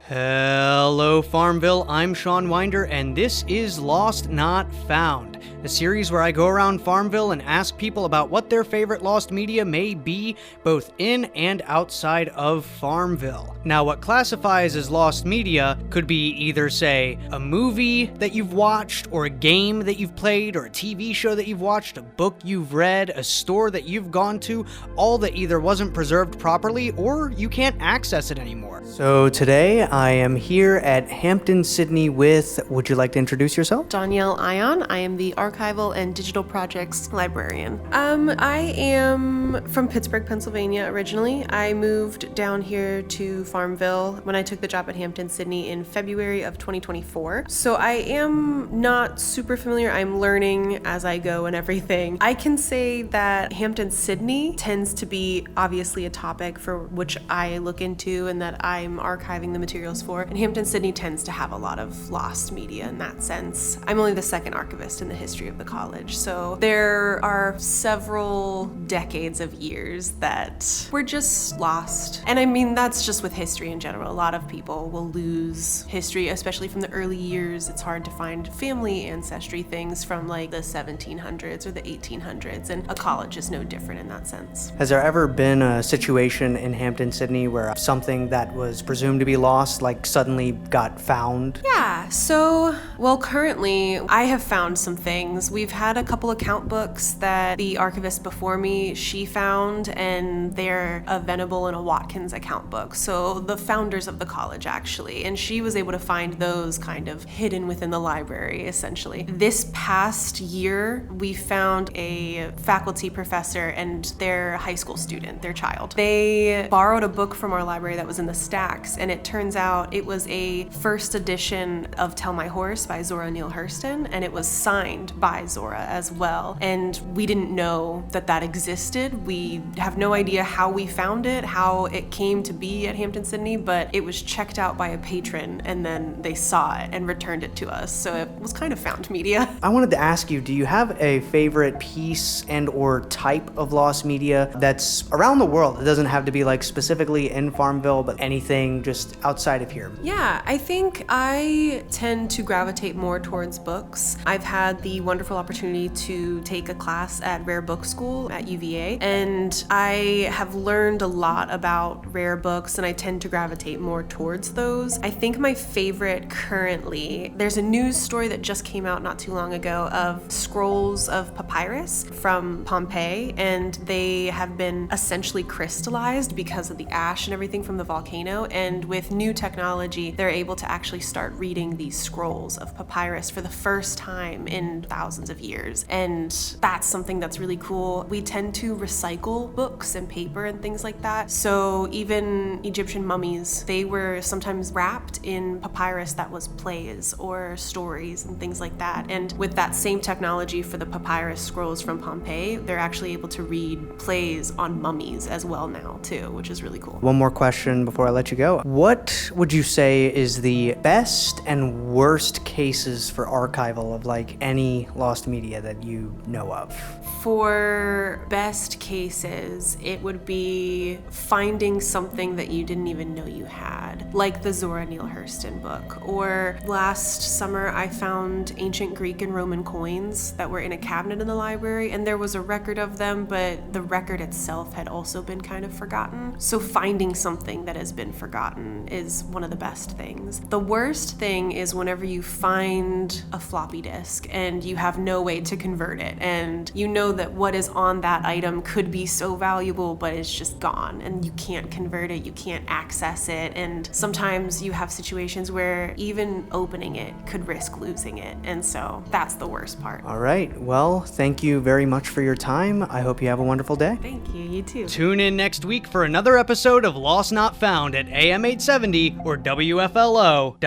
Hello Farmville, I'm Sean Winder, and this is Lost Not Found, a series where I go around Farmville and ask people about what their favorite lost media may be, both in and outside of Farmville. Now, what classifies as lost media could be either, say, a movie that you've watched, or a game that you've played, or a TV show that you've watched, a book you've read, a store that you've gone to, all that either wasn't preserved properly or you can't access it anymore. So today, I am here at Hampden-Sydney with, would you like to introduce yourself? Danielle Ion. I am the Archival and Digital Projects Librarian. I am from Pittsburgh, Pennsylvania originally. I moved down here to Farmville when I took the job at Hampden-Sydney in February of 2024. So I am not super familiar. I'm learning as I go and everything. I can say that Hampden-Sydney tends to be obviously a topic for which I look into and that I'm archiving the materials for. And Hampden-Sydney tends to have a lot of lost media in that sense. I'm only the second archivist in the history of the college, so there are several decades of years that were just lost. And I mean, that's just with history in general. A lot of people will lose history, especially from the early years. It's hard to find family ancestry things from like the 1700s or the 1800s, and a college is no different in that sense. Has there ever been a situation in Hampden-Sydney where something that was presumed to be lost, like suddenly got found? Yeah, so, well, currently I have found some things. We've had a couple account books that the archivist before me, she found, and they're a Venable and a Watkins account book. So the founders of the college, actually, and she was able to find those kind of hidden within the library, essentially. This past year, we found a faculty professor and their high school student, their child. They borrowed a book from our library that was in the stacks, and it turns out it was a first edition of Tell My Horse by Zora Neale Hurston, and it was signed by Zora as well. And we didn't know that that existed. We have no idea how we found it, how it came to be at Hampden-Sydney, but it was checked out by a patron, and then they saw it and returned it to us. So it was kind of found media. I wanted to ask you, do you have a favorite piece and or type of lost media that's around the world? It doesn't have to be like specifically in Farmville, but anything just outside of here. Yeah, I think I tend to gravitate more towards books. I've had the wonderful opportunity to take a class at Rare Book School at UVA, and I have learned a lot about rare books, and I tend to gravitate more towards those. I think my favorite currently, there's a news story that just came out not too long ago of scrolls of papyrus from Pompeii, and they have been essentially crystallized because of the ash and everything from the volcano, and with new technology, they're able to actually start reading these scrolls of papyrus for the first time in thousands of years. And that's something that's really cool. We tend to recycle books and paper and things like that. So even Egyptian mummies, they were sometimes wrapped in papyrus that was plays or stories and things like that. And with that same technology for the papyrus scrolls from Pompeii, they're actually able to read plays on mummies as well now too, which is really cool. One more question before I let you go. What would you say is the best and worst cases for archival of like any lost media that you know of? For best cases, it would be finding something that you didn't even know you had, like the Zora Neale Hurston book. Or last summer, I found ancient Greek and Roman coins that were in a cabinet in the library, and there was a record of them, but the record itself had also been kind of forgotten. So finding something that has been forgotten is one of the best things. The worst thing is whenever you find a floppy disk and you have no way to convert it, and you know that what is on that item could be so valuable, but it's just gone and you can't convert it, you can't access it, and sometimes you have situations where even opening it could risk losing it, and so that's the worst part. All right, well, thank you very much for your time. I hope you have a wonderful day. Thank you, you too. Tune in next week for another episode of Lost Not Found at AM 870 or WFLO.net.